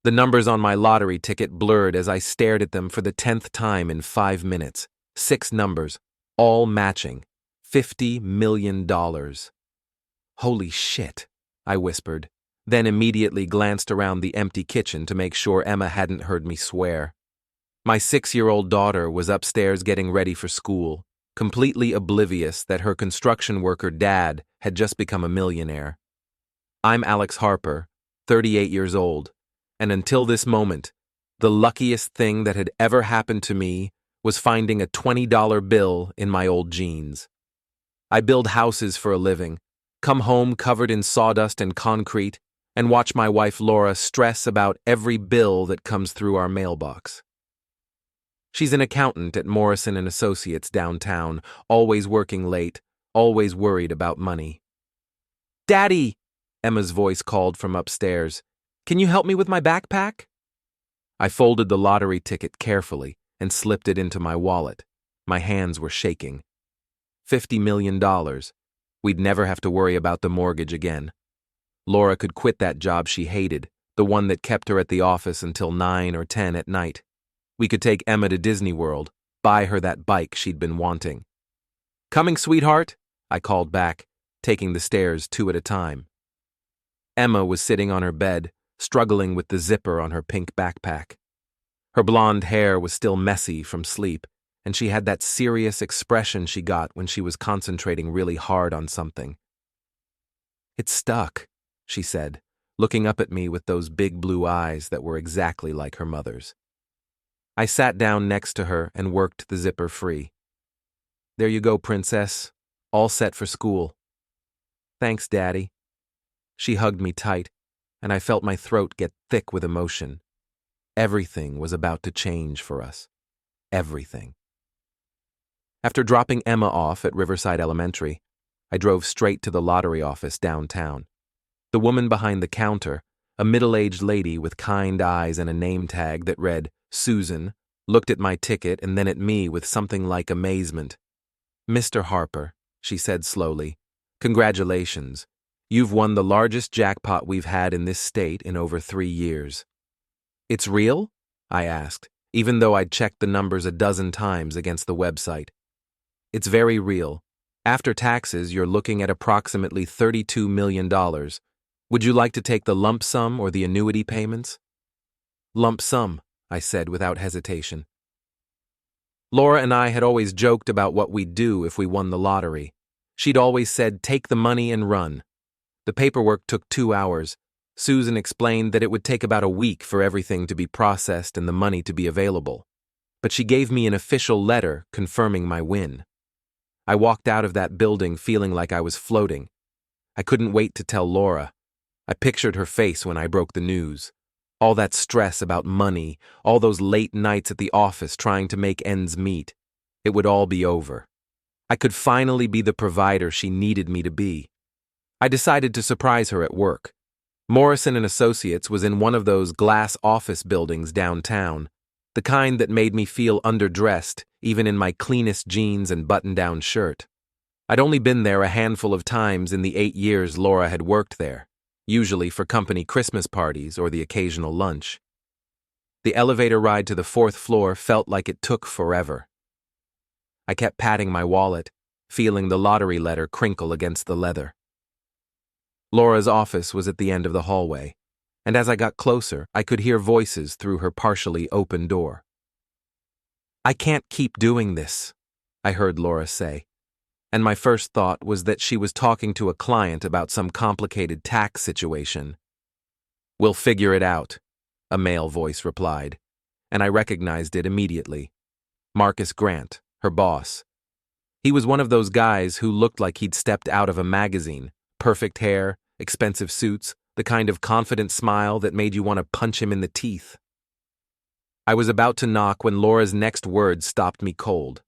The numbers on my lottery ticket blurred as I stared at them for the 10th time in 5 minutes. 6 numbers, all matching. $50 million. Holy shit, I whispered, then immediately glanced around the empty kitchen to make sure Emma hadn't heard me swear. My 6-year-old daughter was upstairs getting ready for school, completely oblivious that her construction worker dad had just become a millionaire. I'm Alex Harper, 38 years old, and until this moment, the luckiest thing that had ever happened to me was finding a $20 bill in my old jeans. I build houses for a living, come home covered in sawdust and concrete, and watch my wife Laura stress about every bill that comes through our mailbox. She's an accountant at Morrison & Associates downtown, always working late, always worried about money. "Daddy!" Emma's voice called from upstairs. "Can you help me with my backpack?" I folded the lottery ticket carefully and slipped it into my wallet. My hands were shaking. $50 million. We'd never have to worry about the mortgage again. Laura could quit that job she hated, the one that kept her at the office until 9 or 10 at night. We could take Emma to Disney World, buy her that bike she'd been wanting. "Coming, sweetheart," I called back, taking the stairs 2 at a time. Emma was sitting on her bed, struggling with the zipper on her pink backpack. Her blonde hair was still messy from sleep, and she had that serious expression she got when she was concentrating really hard on something. "It's stuck," she said, looking up at me with those big blue eyes that were exactly like her mother's. I sat down next to her and worked the zipper free. "There you go, princess. All set for school." "Thanks, Daddy." She hugged me tight, and I felt my throat get thick with emotion. Everything was about to change for us. Everything. After dropping Emma off at Riverside Elementary, I drove straight to the lottery office downtown. The woman behind the counter, a middle-aged lady with kind eyes and a name tag that read Susan, looked at my ticket and then at me with something like amazement. "Mr. Harper," she said slowly, "congratulations. You've won the largest jackpot we've had in this state in over 3 years." "It's real?" I asked, even though I'd checked the numbers a dozen times against the website. "It's very real. After taxes, you're looking at approximately $32 million. Would you like to take the lump sum or the annuity payments?" "Lump sum," I said without hesitation. Laura and I had always joked about what we'd do if we won the lottery. She'd always said, "Take the money and run." The paperwork took 2 hours. Susan explained that it would take about a week for everything to be processed and the money to be available. But she gave me an official letter confirming my win. I walked out of that building feeling like I was floating. I couldn't wait to tell Laura. I pictured her face when I broke the news. All that stress about money, all those late nights at the office trying to make ends meet. It would all be over. I could finally be the provider she needed me to be. I decided to surprise her at work. Morrison & Associates was in one of those glass office buildings downtown, the kind that made me feel underdressed, even in my cleanest jeans and button-down shirt. I'd only been there a handful of times in the 8 years Laura had worked there, usually for company Christmas parties or the occasional lunch. The elevator ride to the 4th floor felt like it took forever. I kept patting my wallet, feeling the lottery letter crinkle against the leather. Laura's office was at the end of the hallway, and as I got closer, I could hear voices through her partially open door. "I can't keep doing this," I heard Laura say, and my first thought was that she was talking to a client about some complicated tax situation. "We'll figure it out," a male voice replied, and I recognized it immediately. Marcus Grant, her boss. He was one of those guys who looked like he'd stepped out of a magazine, perfect hair, expensive suits, the kind of confident smile that made you want to punch him in the teeth. I was about to knock when Laura's next words stopped me cold.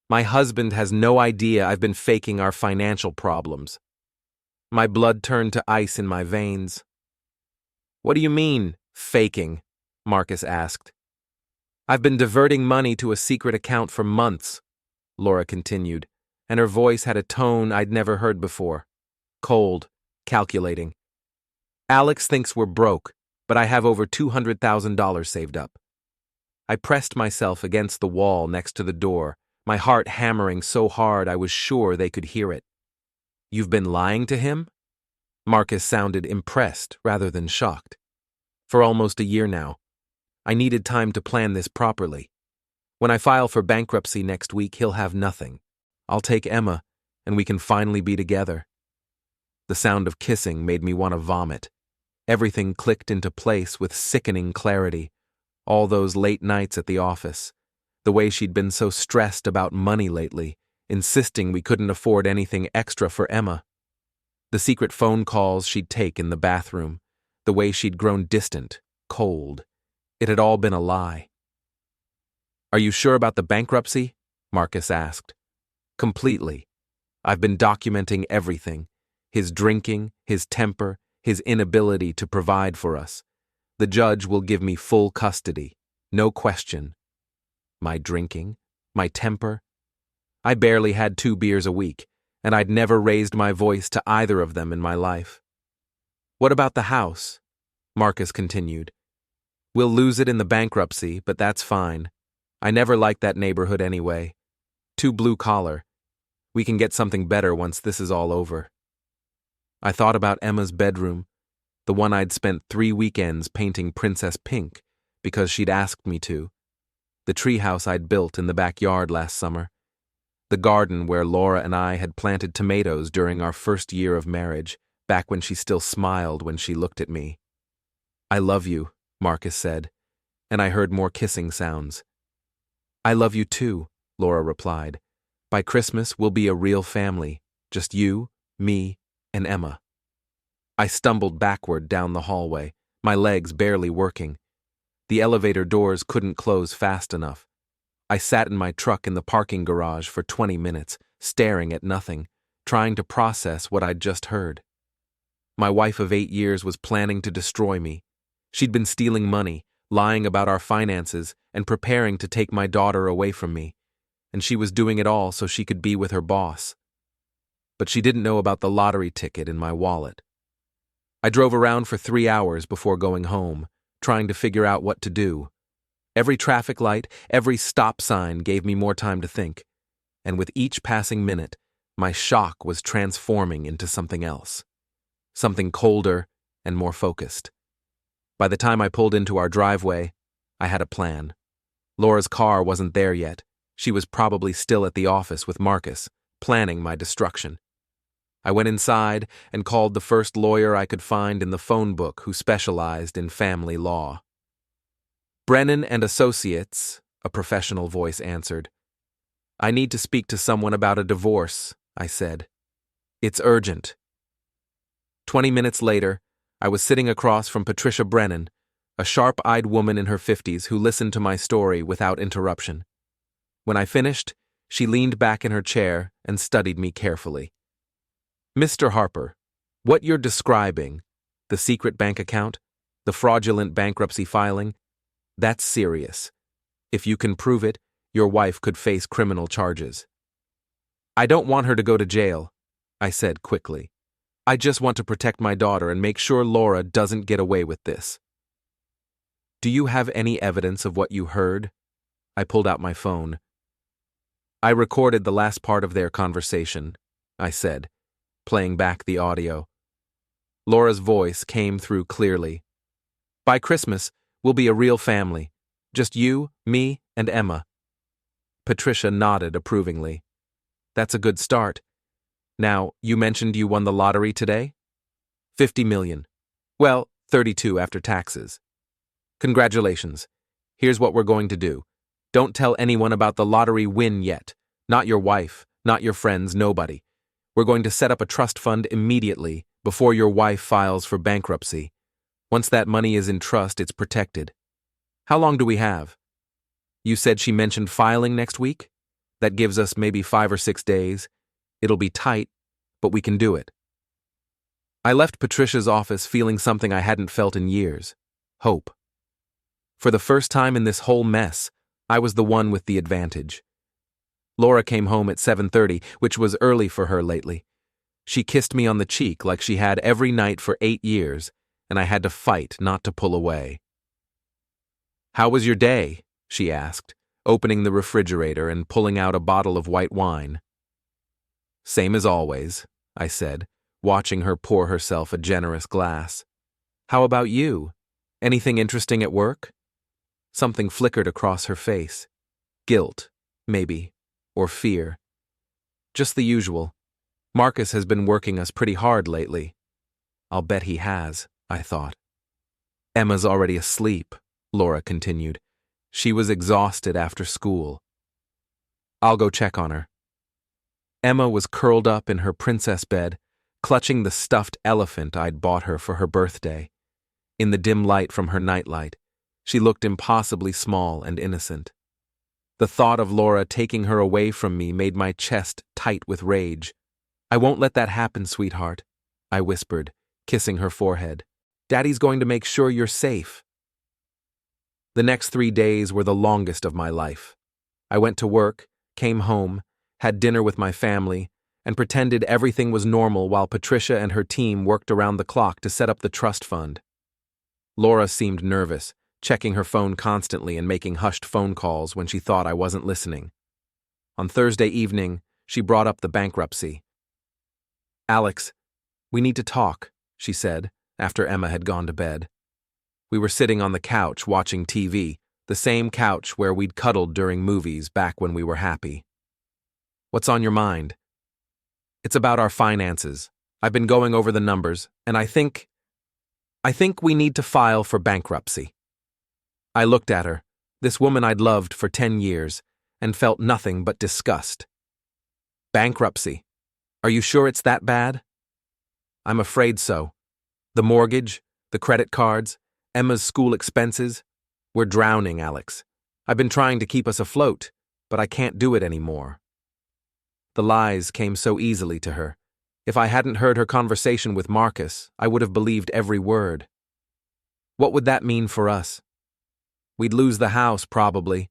"My husband has no idea I've been faking our financial problems." My blood turned to ice in my veins. "What do you mean, faking?" Marcus asked. "I've been diverting money to a secret account for months," Laura continued, and her voice had a tone I'd never heard before. Cold, calculating. "Alex thinks we're broke, but I have over $200,000 saved up. I pressed myself against the wall next to the door, my heart hammering so hard I was sure they could hear it. You've been lying to him? Marcus sounded impressed rather than shocked. For almost a year now. I needed time to plan this properly. When I file for bankruptcy next week, he'll have nothing. I'll take Emma, and we can finally be together. The sound of kissing made me want to vomit. Everything clicked into place with sickening clarity. All those late nights at the office. The way she'd been so stressed about money lately, insisting we couldn't afford anything extra for Emma. The secret phone calls she'd take in the bathroom. The way she'd grown distant, cold. It had all been a lie. Are you sure about the bankruptcy? Marcus asked. Completely. I've been documenting everything. His drinking, his temper, his inability to provide for us. The judge will give me full custody. No question. My drinking? My temper? I barely had 2 beers a week, and I'd never raised my voice to either of them in my life. What about the house? Marcus continued. We'll lose it in the bankruptcy, but that's fine. I never liked that neighborhood anyway. Too blue-collar. We can get something better once this is all over. I thought about Emma's bedroom, the one I'd spent 3 weekends painting Princess Pink because she'd asked me to, the treehouse I'd built in the backyard last summer, the garden where Laura and I had planted tomatoes during our first year of marriage, back when she still smiled when she looked at me. I love you, Marcus said, and I heard more kissing sounds. I love you too, Laura replied. By Christmas, we'll be a real family, just you, me, and Emma. I stumbled backward down the hallway, my legs barely working. The elevator doors couldn't close fast enough. I sat in my truck in the parking garage for 20 minutes, staring at nothing, trying to process what I'd just heard. My wife of 8 years was planning to destroy me. She'd been stealing money, lying about our finances, and preparing to take my daughter away from me. And she was doing it all so she could be with her boss. But she didn't know about the lottery ticket in my wallet. I drove around for 3 hours before going home, trying to figure out what to do. Every traffic light, every stop sign gave me more time to think. And with each passing minute, my shock was transforming into something else. Something colder and more focused. By the time I pulled into our driveway, I had a plan. Laura's car wasn't there yet. She was probably still at the office with Marcus, planning my destruction. I went inside and called the first lawyer I could find in the phone book who specialized in family law. Brennan and Associates, a professional voice answered. I need to speak to someone about a divorce, I said. It's urgent. 20 minutes later, I was sitting across from Patricia Brennan, a sharp-eyed woman in her 50s who listened to my story without interruption. When I finished, she leaned back in her chair and studied me carefully. Mr. Harper, what you're describing, the secret bank account, the fraudulent bankruptcy filing, that's serious. If you can prove it, your wife could face criminal charges. I don't want her to go to jail, I said quickly. I just want to protect my daughter and make sure Laura doesn't get away with this. Do you have any evidence of what you heard? I pulled out my phone. I recorded the last part of their conversation, I said, playing back the audio. Laura's voice came through clearly. By Christmas, we'll be a real family. Just you, me, and Emma. Patricia nodded approvingly. That's a good start. Now, you mentioned you won the lottery today? 50 million. Well, 32 after taxes. Congratulations. Here's what we're going to do. Don't tell anyone about the lottery win yet. Not your wife, not your friends, nobody. We're going to set up a trust fund immediately before your wife files for bankruptcy. Once that money is in trust, it's protected. How long do we have? You said she mentioned filing next week? That gives us maybe 5 or 6 days. It'll be tight, but we can do it. I left Patricia's office feeling something I hadn't felt in years. Hope. For the first time in this whole mess, I was the one with the advantage. Laura came home at 7:30, which was early for her lately. She kissed me on the cheek like she had every night for 8 years, and I had to fight not to pull away. "How was your day?" she asked, opening the refrigerator and pulling out a bottle of white wine. "Same as always," I said, watching her pour herself a generous glass. "How about you? Anything interesting at work?" Something flickered across her face. Guilt, maybe, or fear. Just the usual. Marcus has been working us pretty hard lately. I'll bet he has, I thought. Emma's already asleep, Laura continued. She was exhausted after school. I'll go check on her. Emma was curled up in her princess bed, clutching the stuffed elephant I'd bought her for her birthday. In the dim light from her nightlight, she looked impossibly small and innocent. The thought of Laura taking her away from me made my chest tight with rage. "I won't let that happen, sweetheart," I whispered, kissing her forehead. "Daddy's going to make sure you're safe." The next 3 days were the longest of my life. I went to work, came home, had dinner with my family, and pretended everything was normal while Patricia and her team worked around the clock to set up the trust fund. Laura seemed nervous, checking her phone constantly and making hushed phone calls when she thought I wasn't listening. On Thursday evening, she brought up the bankruptcy. "Alex, we need to talk," she said, after Emma had gone to bed. We were sitting on the couch watching TV, the same couch where we'd cuddled during movies back when we were happy. "What's on your mind?" "It's about our finances. I've been going over the numbers, and I think we need to file for bankruptcy." I looked at her, this woman I'd loved for 10 years, and felt nothing but disgust. "Bankruptcy? Are you sure it's that bad?" "I'm afraid so. The mortgage, the credit cards, Emma's school expenses. We're drowning, Alex. I've been trying to keep us afloat, but I can't do it anymore." The lies came so easily to her. If I hadn't heard her conversation with Marcus, I would have believed every word. What would that mean for us? We'd lose the house, probably,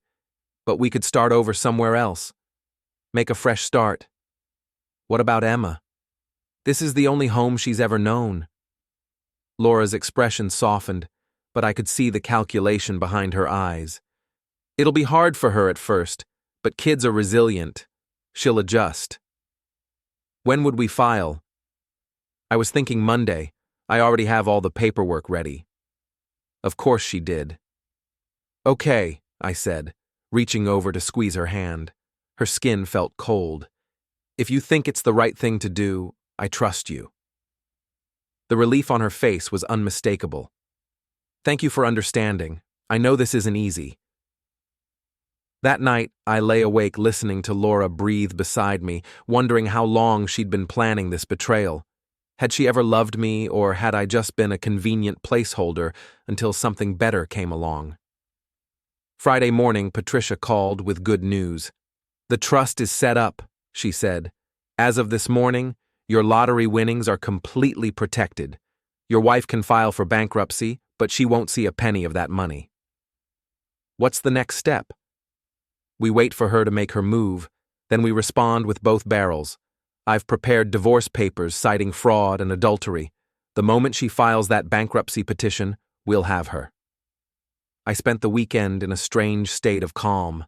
but we could start over somewhere else. Make a fresh start. What about Emma? This is the only home she's ever known. Laura's expression softened, but I could see the calculation behind her eyes. It'll be hard for her at first, but kids are resilient. She'll adjust. When would we file? I was thinking Monday. I already have all the paperwork ready. Of course she did. "Okay," I said, reaching over to squeeze her hand. Her skin felt cold. "If you think it's the right thing to do, I trust you." The relief on her face was unmistakable. "Thank you for understanding. I know this isn't easy." That night, I lay awake listening to Laura breathe beside me, wondering how long she'd been planning this betrayal. Had she ever loved me, or had I just been a convenient placeholder until something better came along? Friday morning, Patricia called with good news. "The trust is set up," she said. "As of this morning, your lottery winnings are completely protected. Your wife can file for bankruptcy, but she won't see a penny of that money." What's the next step? We wait for her to make her move, then we respond with both barrels. I've prepared divorce papers citing fraud and adultery. The moment she files that bankruptcy petition, we'll have her. I spent the weekend in a strange state of calm.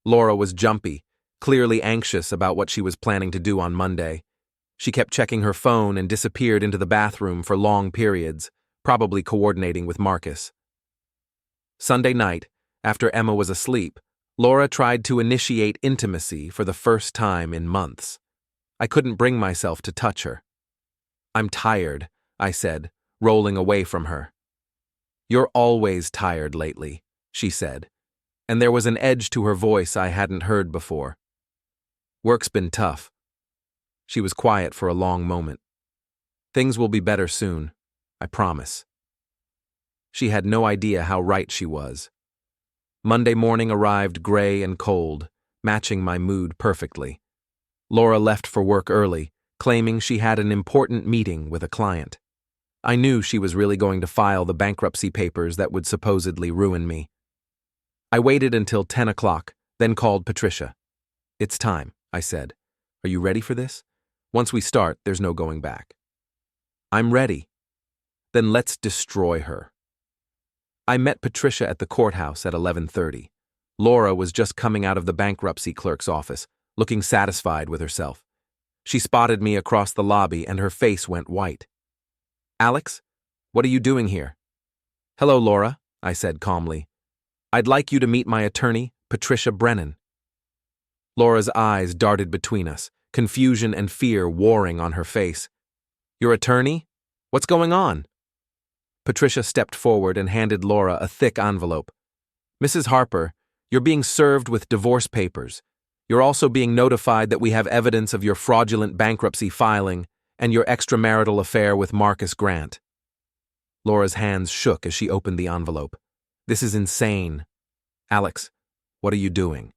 Laura was jumpy, clearly anxious about what she was planning to do on Monday. She kept checking her phone and disappeared into the bathroom for long periods, probably coordinating with Marcus. Sunday night, after Emma was asleep, Laura tried to initiate intimacy for the first time in months. I couldn't bring myself to touch her. "I'm tired," I said, rolling away from her. "You're always tired lately," she said, and there was an edge to her voice I hadn't heard before. "Work's been tough." She was quiet for a long moment. "Things will be better soon, I promise." She had no idea how right she was. Monday morning arrived gray and cold, matching my mood perfectly. Laura left for work early, claiming she had an important meeting with a client. I knew she was really going to file the bankruptcy papers that would supposedly ruin me. I waited until 10 o'clock, then called Patricia. "It's time," I said. "Are you ready for this? Once we start, there's no going back." "I'm ready." Then let's destroy her. I met Patricia at the courthouse at 11:30. Laura was just coming out of the bankruptcy clerk's office, looking satisfied with herself. She spotted me across the lobby and her face went white. "Alex, what are you doing here?" "Hello, Laura," I said calmly. "I'd like you to meet my attorney, Patricia Brennan." Laura's eyes darted between us, confusion and fear warring on her face. "Your attorney? What's going on?" Patricia stepped forward and handed Laura a thick envelope. "Mrs. Harper, you're being served with divorce papers. You're also being notified that we have evidence of your fraudulent bankruptcy filing and your extramarital affair with Marcus Grant." Laura's hands shook as she opened the envelope. "This is insane. Alex, what are you doing?"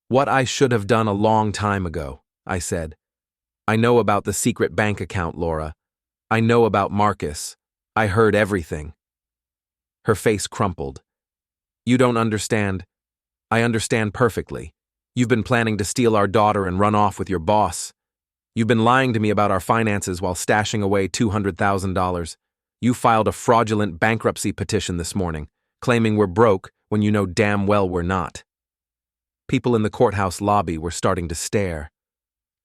"What I should have done a long time ago," I said. "I know about the secret bank account, Laura. I know about Marcus. I heard everything." Her face crumpled. "You don't understand. I understand perfectly. You've been planning to steal our daughter and run off with your boss. You've been lying to me about our finances while stashing away $200,000. You filed a fraudulent bankruptcy petition this morning, claiming we're broke when you know damn well we're not." People in the courthouse lobby were starting to stare.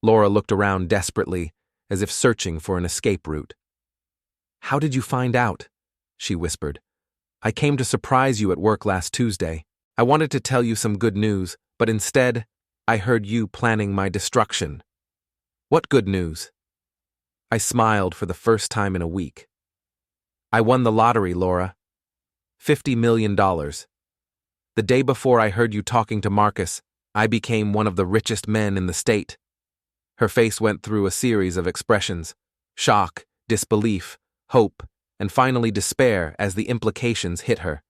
Laura looked around desperately, as if searching for an escape route. "How did you find out?" she whispered. "I came to surprise you at work last Tuesday. I wanted to tell you some good news, but instead, I heard you planning my destruction." "What good news?" I smiled for the first time in a week. "I won the lottery, Laura. $50 million. The day before I heard you talking to Marcus, I became one of the richest men in the state." Her face went through a series of expressions: shock, disbelief, hope, and finally despair as the implications hit her.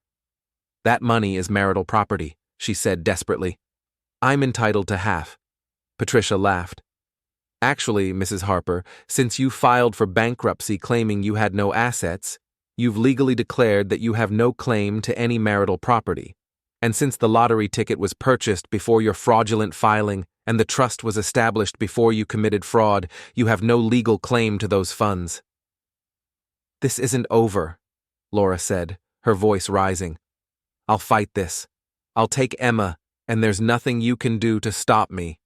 "That money is marital property," she said desperately. "I'm entitled to half." Patricia laughed. "Actually, Mrs. Harper, since you filed for bankruptcy claiming you had no assets, you've legally declared that you have no claim to any marital property. And since the lottery ticket was purchased before your fraudulent filing and the trust was established before you committed fraud, you have no legal claim to those funds." "This isn't over," Laura said, her voice rising. "I'll fight this. I'll take Emma, and there's nothing you can do to stop me."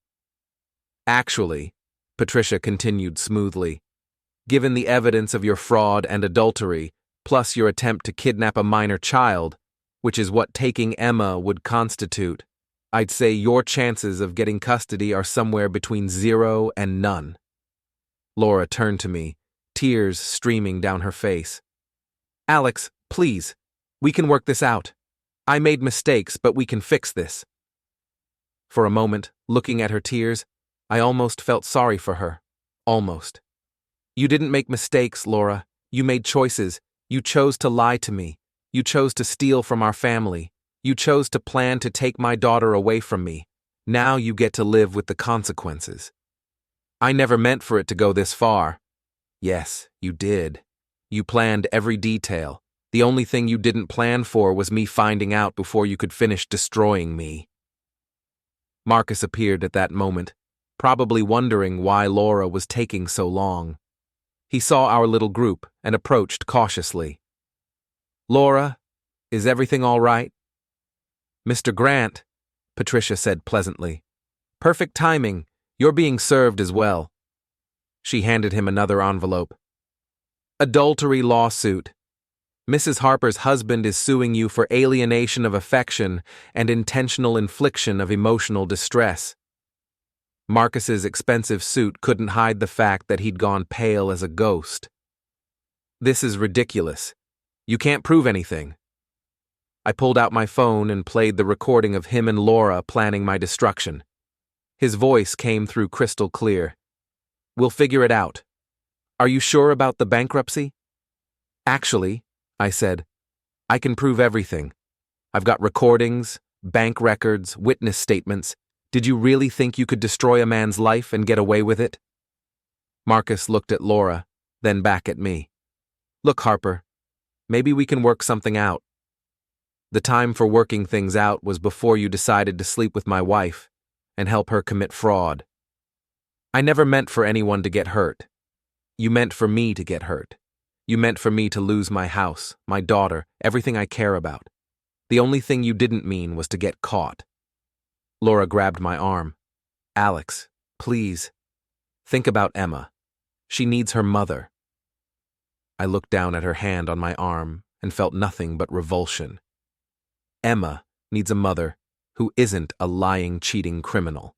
"Actually," Patricia continued smoothly, "given the evidence of your fraud and adultery, plus your attempt to kidnap a minor child, which is what taking Emma would constitute, I'd say your chances of getting custody are somewhere between 0 and none." Laura turned to me, tears streaming down her face. "Alex, please, we can work this out. I made mistakes, but we can fix this." For a moment, looking at her tears, I almost felt sorry for her. Almost. "You didn't make mistakes, Laura. You made choices. You chose to lie to me. You chose to steal from our family. You chose to plan to take my daughter away from me. Now you get to live with the consequences. I never meant for it to go this far." "Yes, you did. You planned every detail. The only thing you didn't plan for was me finding out before you could finish destroying me." Marcus appeared at that moment, probably wondering why Laura was taking so long. He saw our little group and approached cautiously. "Laura, is everything all right?" "Mr. Grant," Patricia said pleasantly. "Perfect timing. You're being served as well." She handed him another envelope. "Adultery lawsuit. Mrs. Harper's husband is suing you for alienation of affection and intentional infliction of emotional distress." Marcus's expensive suit couldn't hide the fact that he'd gone pale as a ghost. "This is ridiculous. You can't prove anything." I pulled out my phone and played the recording of him and Laura planning my destruction. His voice came through crystal clear. "We'll figure it out. Are you sure about the bankruptcy?" "Actually," I said, "I can prove everything. I've got recordings, bank records, witness statements. Did you really think you could destroy a man's life and get away with it?" Marcus looked at Laura, then back at me. "Look, Harper, maybe we can work something out. The time for working things out was before you decided to sleep with my wife and help her commit fraud. I never meant for anyone to get hurt. You meant for me to get hurt. You meant for me to lose my house, my daughter, everything I care about. The only thing you didn't mean was to get caught. Laura grabbed my arm. Alex, please. Think about Emma. She needs her mother. I looked down at her hand on my arm and felt nothing but revulsion. Emma needs a mother who isn't a lying, cheating criminal.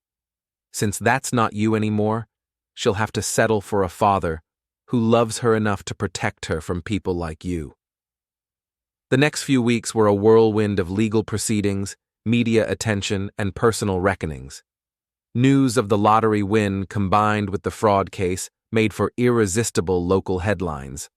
Since that's not you anymore, she'll have to settle for a father who loves her enough to protect her from people like you. The next few weeks were a whirlwind of legal proceedings, media attention, and personal reckonings. News of the lottery win combined with the fraud case made for irresistible local headlines.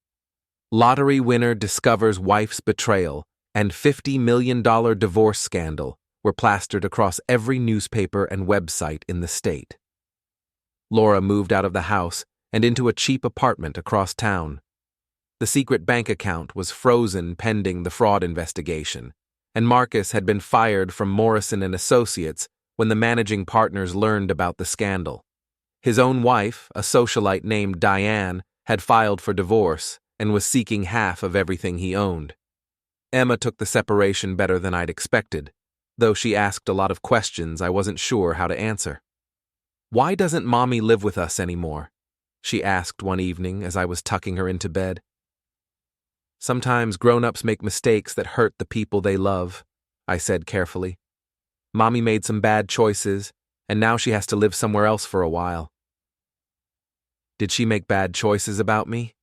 Lottery winner discovers wife's betrayal and $50 million divorce scandal were plastered across every newspaper and website in the state. Laura moved out of the house and into a cheap apartment across town. The secret bank account was frozen pending the fraud investigation, and Marcus had been fired from Morrison and Associates when the managing partners learned about the scandal. His own wife, a socialite named Diane, had filed for divorce and was seeking half of everything he owned. Emma took the separation better than I'd expected, though she asked a lot of questions I wasn't sure how to answer. "Why doesn't Mommy live with us anymore?" she asked one evening as I was tucking her into bed. "Sometimes grown-ups make mistakes that hurt the people they love," I said carefully. "Mommy made some bad choices, and now she has to live somewhere else for a while." "Did she make bad choices about me?"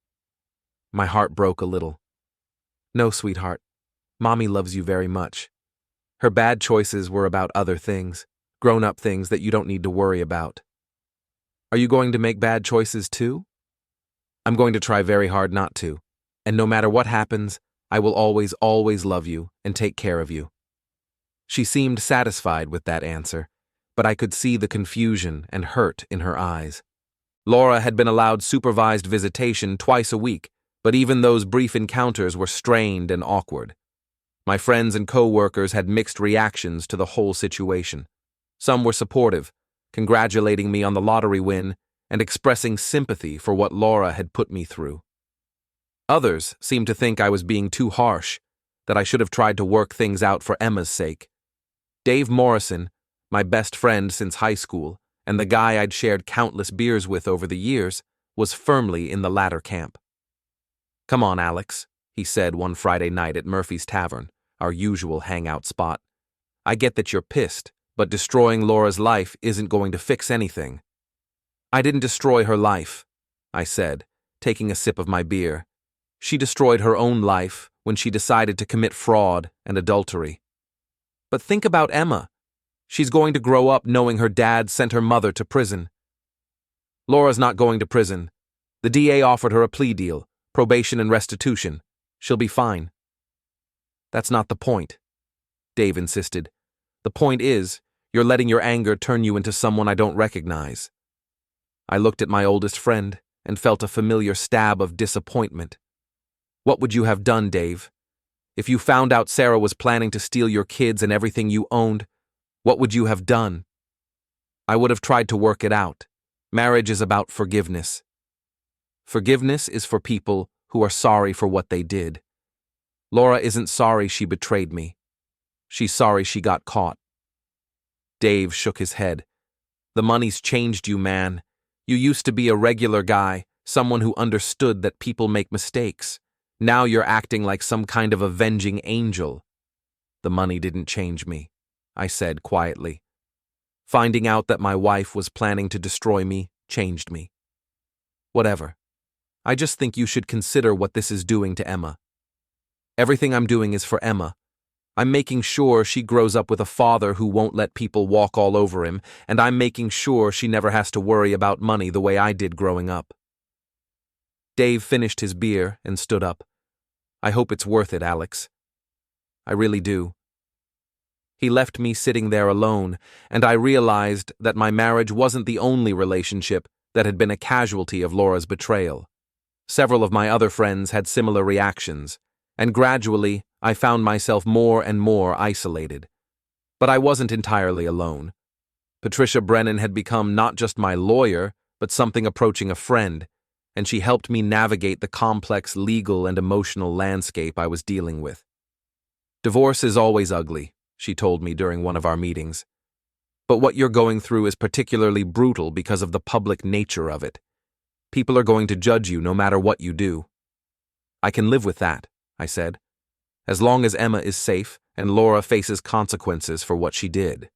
My heart broke a little. "No, sweetheart. Mommy loves you very much. Her bad choices were about other things, grown-up things that you don't need to worry about." "Are you going to make bad choices too?" "I'm going to try very hard not to, and no matter what happens, I will always, always love you and take care of you." She seemed satisfied with that answer, but I could see the confusion and hurt in her eyes. Laura had been allowed supervised visitation twice a week, but even those brief encounters were strained and awkward. My friends and co-workers had mixed reactions to the whole situation. Some were supportive, congratulating me on the lottery win and expressing sympathy for what Laura had put me through. Others seemed to think I was being too harsh, that I should have tried to work things out for Emma's sake. Dave Morrison, my best friend since high school, and the guy I'd shared countless beers with over the years, was firmly in the latter camp. "Come on, Alex," he said one Friday night at Murphy's Tavern, our usual hangout spot. "I get that you're pissed, but destroying Laura's life isn't going to fix anything." "I didn't destroy her life," I said, taking a sip of my beer. "She destroyed her own life when she decided to commit fraud and adultery." "But think about Emma. She's going to grow up knowing her dad sent her mother to prison." "Laura's not going to prison. The DA offered her a plea deal, probation and restitution. She'll be fine." "That's not the point," Dave insisted. "The point is, you're letting your anger turn you into someone I don't recognize." I looked at my oldest friend and felt a familiar stab of disappointment. "What would you have done, Dave? If you found out Sarah was planning to steal your kids and everything you owned, what would you have done?" "I would have tried to work it out. Marriage is about forgiveness." "Forgiveness is for people who are sorry for what they did. Laura isn't sorry she betrayed me. She's sorry she got caught." Dave shook his head. "The money's changed you, man. You used to be a regular guy, someone who understood that people make mistakes. Now you're acting like some kind of avenging angel." "The money didn't change me," I said quietly. "Finding out that my wife was planning to destroy me changed me." "Whatever. I just think you should consider what this is doing to Emma. Everything I'm doing is for Emma. I'm making sure she grows up with a father who won't let people walk all over him, and I'm making sure she never has to worry about money the way I did growing up." Dave finished his beer and stood up. "I hope it's worth it, Alex. I really do." He left me sitting there alone, and I realized that my marriage wasn't the only relationship that had been a casualty of Laura's betrayal. Several of my other friends had similar reactions, and gradually I found myself more and more isolated. But I wasn't entirely alone. Patricia Brennan had become not just my lawyer, but something approaching a friend, and she helped me navigate the complex legal and emotional landscape I was dealing with. Divorce is always ugly, she told me during one of our meetings. But what you're going through is particularly brutal because of the public nature of it. People are going to judge you no matter what you do. I can live with that, I said, as long as Emma is safe and Laura faces consequences for what she did.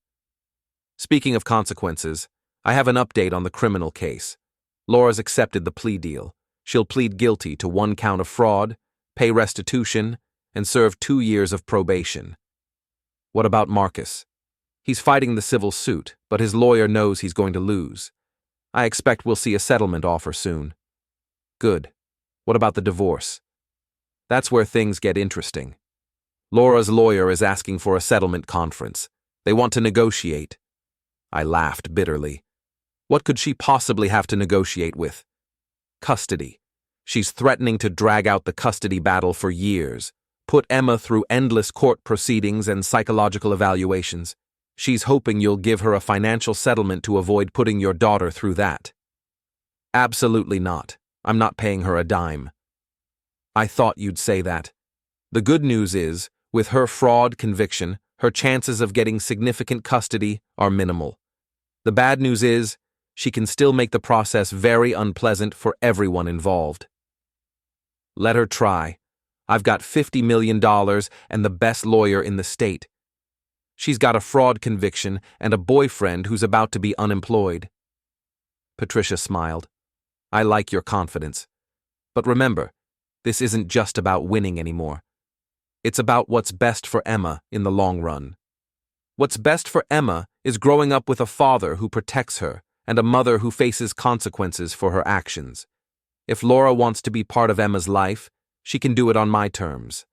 Speaking of consequences, I have an update on the criminal case. Laura's accepted the plea deal. She'll plead guilty to 1 count of fraud, pay restitution, and serve 2 years of probation. What about Marcus? He's fighting the civil suit, but his lawyer knows he's going to lose. I expect we'll see a settlement offer soon. Good. What about the divorce? That's where things get interesting. Laura's lawyer is asking for a settlement conference. They want to negotiate. I laughed bitterly. What could she possibly have to negotiate with? Custody. She's threatening to drag out the custody battle for years, put Emma through endless court proceedings and psychological evaluations. She's hoping you'll give her a financial settlement to avoid putting your daughter through that. Absolutely not. I'm not paying her a dime. I thought you'd say that. The good news is, with her fraud conviction, her chances of getting significant custody are minimal. The bad news is, she can still make the process very unpleasant for everyone involved. Let her try. I've got $50 million and the best lawyer in the state. She's got a fraud conviction and a boyfriend who's about to be unemployed. Patricia smiled. I like your confidence. But remember, this isn't just about winning anymore. It's about what's best for Emma in the long run. What's best for Emma is growing up with a father who protects her and a mother who faces consequences for her actions. If Laura wants to be part of Emma's life, she can do it on my terms.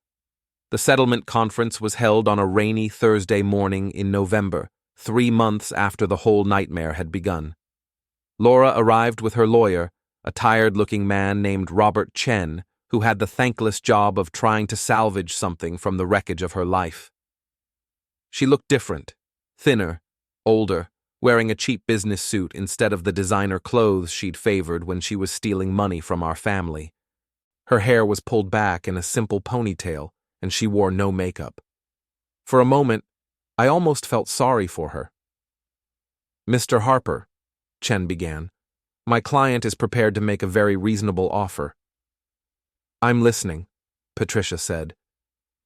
The settlement conference was held on a rainy Thursday morning in November, 3 months after the whole nightmare had begun. Laura arrived with her lawyer, a tired-looking man named Robert Chen, who had the thankless job of trying to salvage something from the wreckage of her life. She looked different, thinner, older, wearing a cheap business suit instead of the designer clothes she'd favored when she was stealing money from our family. Her hair was pulled back in a simple ponytail, and she wore no makeup. For a moment, I almost felt sorry for her. Mr. Harper, Chen began, my client is prepared to make a very reasonable offer. I'm listening, Patricia said.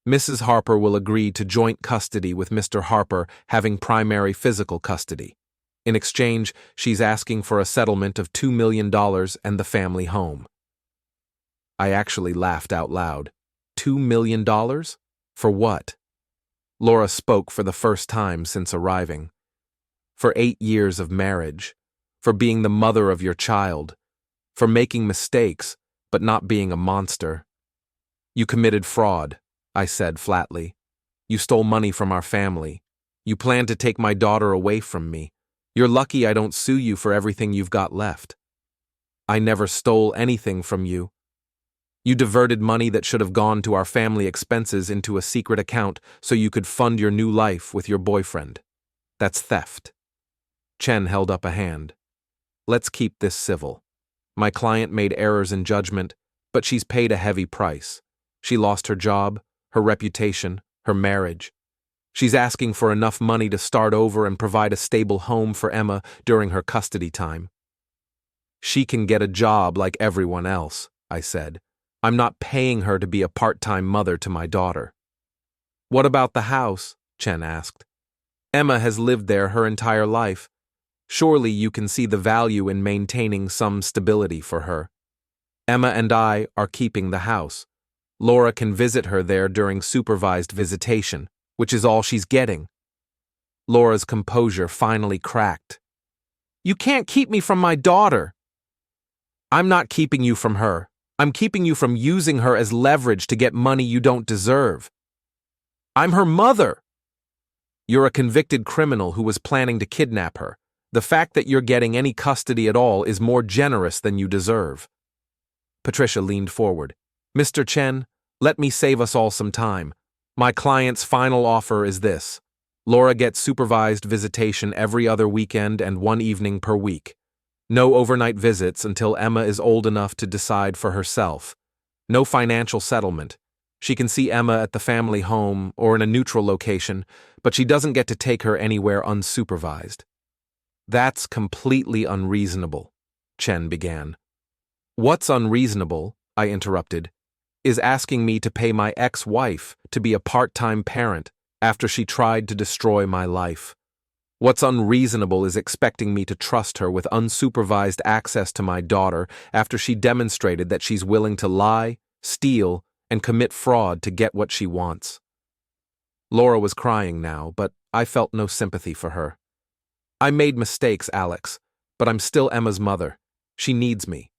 Mrs. Harper will agree to joint custody with Mr. Harper having primary physical custody. In exchange, she's asking for a settlement of $2 million and the family home. I actually laughed out loud. $2 million? For what? Laura spoke for the first time since arriving. For 8 years of marriage. For being the mother of your child. For making mistakes, but not being a monster. You committed fraud, I said flatly. You stole money from our family. You planned to take my daughter away from me. You're lucky I don't sue you for everything you've got left. I never stole anything from you. You diverted money that should have gone to our family expenses into a secret account so you could fund your new life with your boyfriend. That's theft. Chen held up a hand. Let's keep this civil. My client made errors in judgment, but she's paid a heavy price. She lost her job, her reputation, her marriage. She's asking for enough money to start over and provide a stable home for Emma during her custody time. She can get a job like everyone else, I said. I'm not paying her to be a part-time mother to my daughter. What about the house? Chen asked. Emma has lived there her entire life. Surely you can see the value in maintaining some stability for her. Emma and I are keeping the house. Laura can visit her there during supervised visitation, which is all she's getting. Laura's composure finally cracked. You can't keep me from my daughter. I'm not keeping you from her. I'm keeping you from using her as leverage to get money you don't deserve. I'm her mother. You're a convicted criminal who was planning to kidnap her. The fact that you're getting any custody at all is more generous than you deserve. Patricia leaned forward. Mr. Chen, let me save us all some time. My client's final offer is this. Laura gets supervised visitation every other weekend and 1 evening per week. No overnight visits until Emma is old enough to decide for herself. No financial settlement. She can see Emma at the family home or in a neutral location, but she doesn't get to take her anywhere unsupervised. That's completely unreasonable, Chen began. What's unreasonable, I interrupted, is asking me to pay my ex-wife to be a part-time parent after she tried to destroy my life. What's unreasonable is expecting me to trust her with unsupervised access to my daughter after she demonstrated that she's willing to lie, steal, and commit fraud to get what she wants. Laura was crying now, but I felt no sympathy for her. I made mistakes, Alex, but I'm still Emma's mother. She needs me.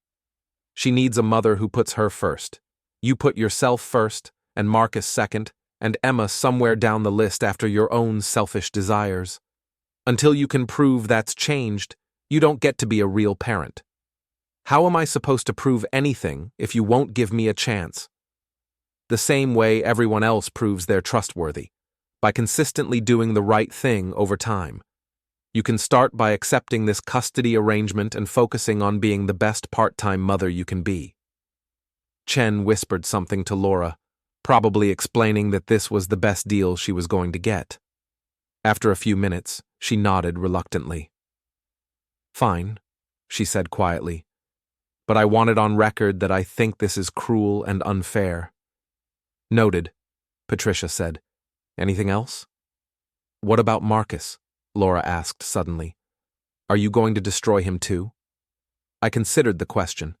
She needs a mother who puts her first. You put yourself first, and Marcus second, and Emma somewhere down the list after your own selfish desires. Until you can prove that's changed, you don't get to be a real parent. How am I supposed to prove anything if you won't give me a chance? The same way everyone else proves they're trustworthy, by consistently doing the right thing over time. You can start by accepting this custody arrangement and focusing on being the best part-time mother you can be. Chen whispered something to Laura, probably explaining that this was the best deal she was going to get. After a few minutes, she nodded reluctantly. Fine, she said quietly, but I want it on record that I think this is cruel and unfair. Noted, Patricia said. Anything else? What about Marcus? Laura asked suddenly. Are you going to destroy him too? I considered the question.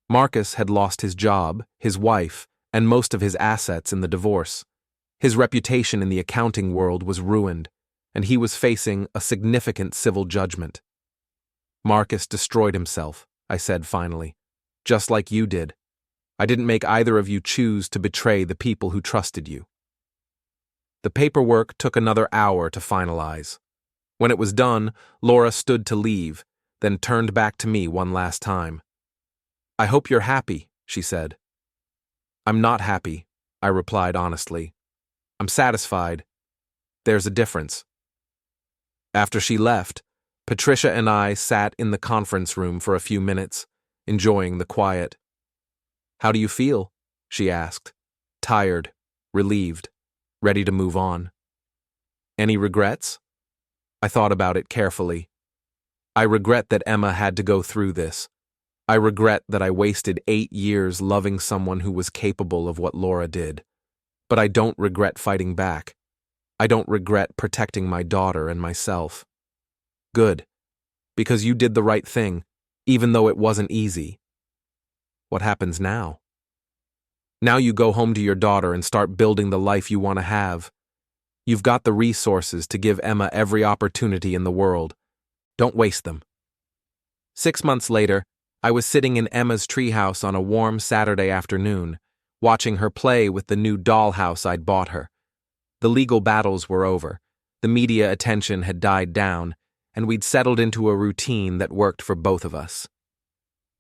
Marcus had lost his job, his wife, and most of his assets in the divorce. His reputation in the accounting world was ruined, and he was facing a significant civil judgment. Marcus destroyed himself, I said finally, just like you did. I didn't make either of you choose to betray the people who trusted you. The paperwork took another hour to finalize. When it was done, Laura stood to leave, then turned back to me one last time. I hope you're happy, she said. I'm not happy, I replied honestly. I'm satisfied. There's a difference. After she left, Patricia and I sat in the conference room for a few minutes, enjoying the quiet. How do you feel? She asked. Tired, relieved, ready to move on. Any regrets? I thought about it carefully. I regret that Emma had to go through this. I regret that I wasted 8 years loving someone who was capable of what Laura did. But I don't regret fighting back. I don't regret protecting my daughter and myself. Good. Because you did the right thing, even though it wasn't easy. What happens now? Now you go home to your daughter and start building the life you want to have. You've got the resources to give Emma every opportunity in the world. Don't waste them. 6 months later, I was sitting in Emma's treehouse on a warm Saturday afternoon, watching her play with the new dollhouse I'd bought her. The legal battles were over, the media attention had died down, and we'd settled into a routine that worked for both of us.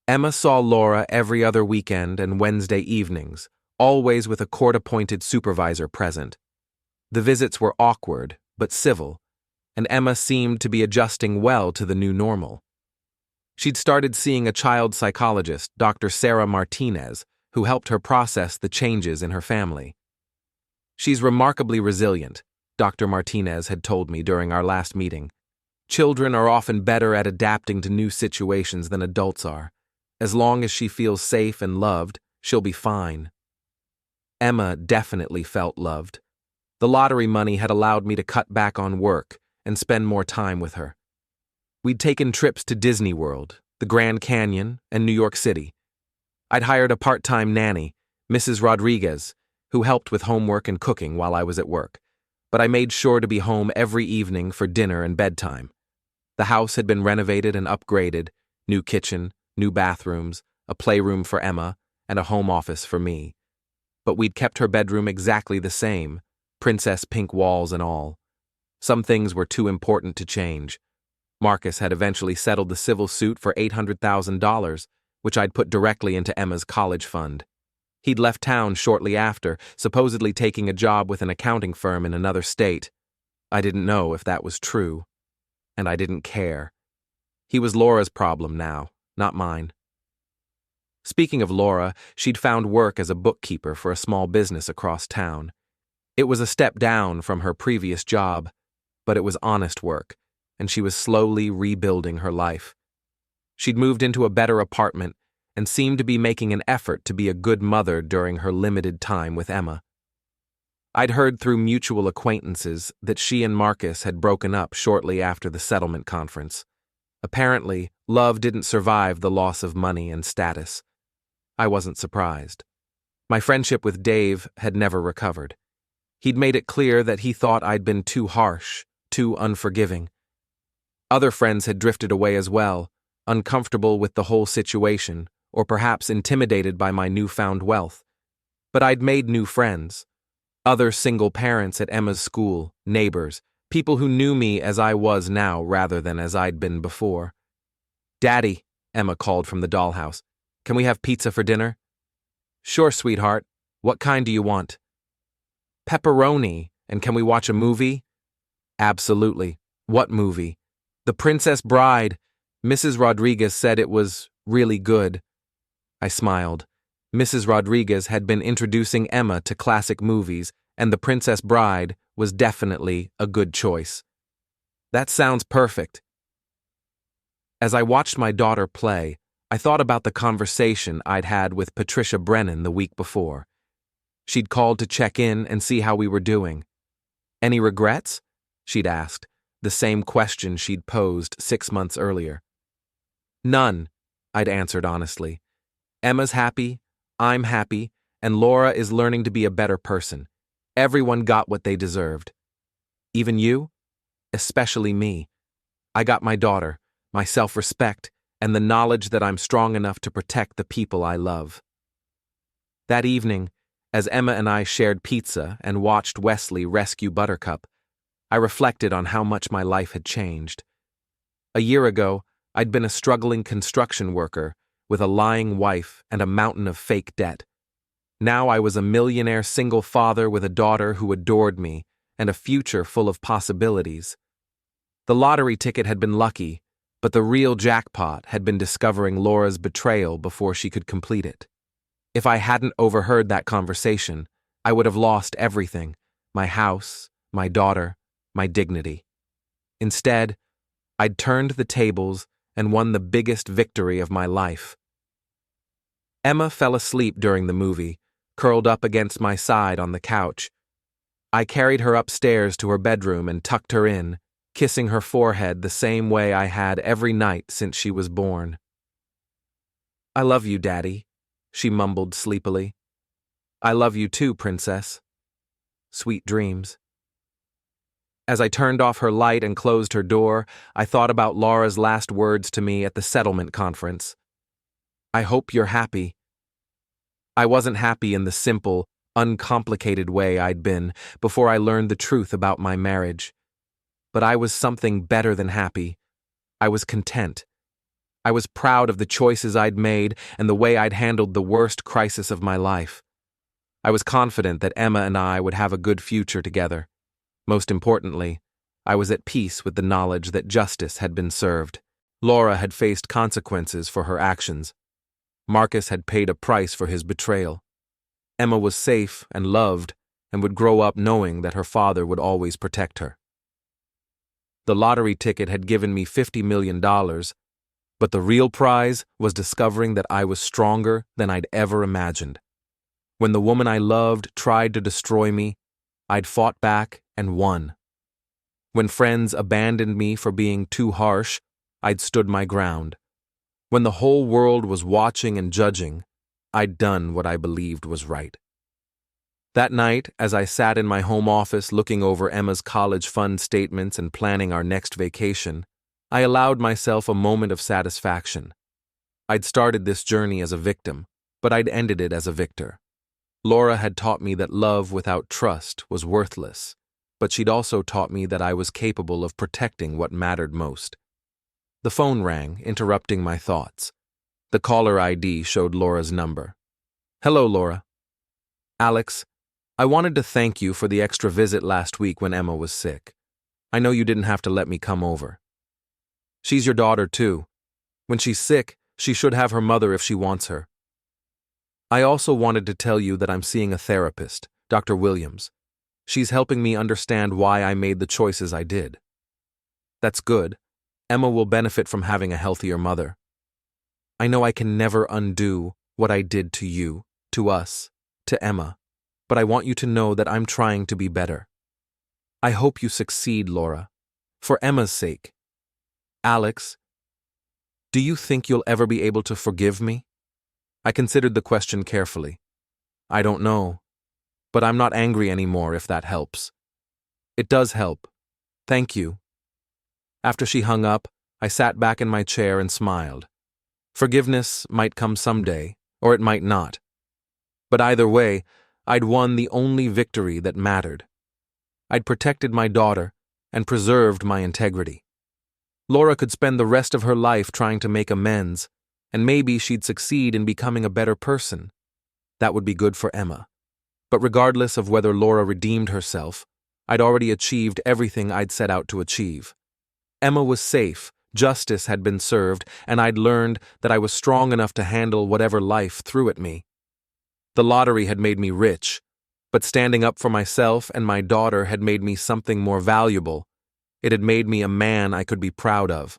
Emma saw Laura every other weekend and Wednesday evenings, always with a court-appointed supervisor present. The visits were awkward, but civil, and Emma seemed to be adjusting well to the new normal. She'd started seeing a child psychologist, Dr. Sarah Martinez, who helped her process the changes in her family. She's remarkably resilient, Dr. Martinez had told me during our last meeting. Children are often better at adapting to new situations than adults are. As long as she feels safe and loved, she'll be fine. Emma definitely felt loved. The lottery money had allowed me to cut back on work and spend more time with her. We'd taken trips to Disney World, the Grand Canyon, and New York City. I'd hired a part-time nanny, Mrs. Rodriguez, who helped with homework and cooking while I was at work, but I made sure to be home every evening for dinner and bedtime. The house had been renovated and upgraded, new kitchen, new bathrooms, a playroom for Emma, and a home office for me. But we'd kept her bedroom exactly the same, princess pink walls and all. Some things were too important to change. Marcus had eventually settled the civil suit for $800,000, which I'd put directly into Emma's college fund. He'd left town shortly after, supposedly taking a job with an accounting firm in another state. I didn't know if that was true, and I didn't care. He was Laura's problem now, not mine. Speaking of Laura, she'd found work as a bookkeeper for a small business across town. It was a step down from her previous job, but it was honest work, and she was slowly rebuilding her life. She'd moved into a better apartment and seemed to be making an effort to be a good mother during her limited time with Emma. I'd heard through mutual acquaintances that she and Marcus had broken up shortly after the settlement conference. Apparently, love didn't survive the loss of money and status. I wasn't surprised. My friendship with Dave had never recovered. He'd made it clear that he thought I'd been too harsh, too unforgiving. Other friends had drifted away as well, uncomfortable with the whole situation, or perhaps intimidated by my newfound wealth. But I'd made new friends. Other single parents at Emma's school, neighbors, people who knew me as I was now rather than as I'd been before. "Daddy," Emma called from the dollhouse, "can we have pizza for dinner?" "Sure, sweetheart. What kind do you want?" "Pepperoni, and can we watch a movie?" "Absolutely. What movie?" "The Princess Bride. Mrs. Rodriguez said it was really good." I smiled. Mrs. Rodriguez had been introducing Emma to classic movies, and The Princess Bride was definitely a good choice. "That sounds perfect." As I watched my daughter play, I thought about the conversation I'd had with Patricia Brennan the week before. She'd called to check in and see how we were doing. "Any regrets?" she'd asked, the same question she'd posed 6 months earlier. "None," I'd answered honestly. "Emma's happy, I'm happy, and Laura is learning to be a better person. Everyone got what they deserved. Even you? Especially me. I got my daughter, my self-respect, and the knowledge that I'm strong enough to protect the people I love." That evening, as Emma and I shared pizza and watched Wesley rescue Buttercup, I reflected on how much my life had changed. A year ago, I'd been a struggling construction worker with a lying wife and a mountain of fake debt. Now I was a millionaire single father with a daughter who adored me and a future full of possibilities. The lottery ticket had been lucky, but the real jackpot had been discovering Laura's betrayal before she could complete it. If I hadn't overheard that conversation, I would have lost everything: my house, my daughter, my dignity. Instead, I'd turned the tables and won the biggest victory of my life. Emma fell asleep during the movie, curled up against my side on the couch. I carried her upstairs to her bedroom and tucked her in, kissing her forehead the same way I had every night since she was born. "I love you, Daddy," she mumbled sleepily. "I love you too, Princess. Sweet dreams." As I turned off her light and closed her door, I thought about Laura's last words to me at the settlement conference. "I hope you're happy." I wasn't happy in the simple, uncomplicated way I'd been before I learned the truth about my marriage. But I was something better than happy. I was content. I was proud of the choices I'd made and the way I'd handled the worst crisis of my life. I was confident that Emma and I would have a good future together. Most importantly, I was at peace with the knowledge that justice had been served. Laura had faced consequences for her actions. Marcus had paid a price for his betrayal. Emma was safe and loved and would grow up knowing that her father would always protect her. The lottery ticket had given me $50 million, but the real prize was discovering that I was stronger than I'd ever imagined. When the woman I loved tried to destroy me, I'd fought back and won. When friends abandoned me for being too harsh, I'd stood my ground. When the whole world was watching and judging, I'd done what I believed was right. That night, as I sat in my home office looking over Emma's college fund statements and planning our next vacation, I allowed myself a moment of satisfaction. I'd started this journey as a victim, but I'd ended it as a victor. Laura had taught me that love without trust was worthless, but she'd also taught me that I was capable of protecting what mattered most. The phone rang, interrupting my thoughts. The caller ID showed Laura's number. "Hello, Laura." "Alex, I wanted to thank you for the extra visit last week when Emma was sick. I know you didn't have to let me come over." She's your daughter, too. When she's sick, she should have her mother if she wants her. I also wanted to tell you that I'm seeing a therapist, Dr. Williams. She's helping me understand why I made the choices I did. That's good. Emma will benefit from having a healthier mother. I know I can never undo what I did to you, to us, to Emma, but I want you to know that I'm trying to be better. I hope you succeed, Laura. For Emma's sake. Alex, do you think you'll ever be able to forgive me? I considered the question carefully. I don't know, but I'm not angry anymore if that helps. It does help. Thank you. After she hung up, I sat back in my chair and smiled. Forgiveness might come someday, or it might not. But either way, I'd won the only victory that mattered. I'd protected my daughter and preserved my integrity. Laura could spend the rest of her life trying to make amends, and maybe she'd succeed in becoming a better person. That would be good for Emma. But regardless of whether Laura redeemed herself, I'd already achieved everything I'd set out to achieve. Emma was safe, justice had been served, and I'd learned that I was strong enough to handle whatever life threw at me. The lottery had made me rich, but standing up for myself and my daughter had made me something more valuable. It had made me a man I could be proud of.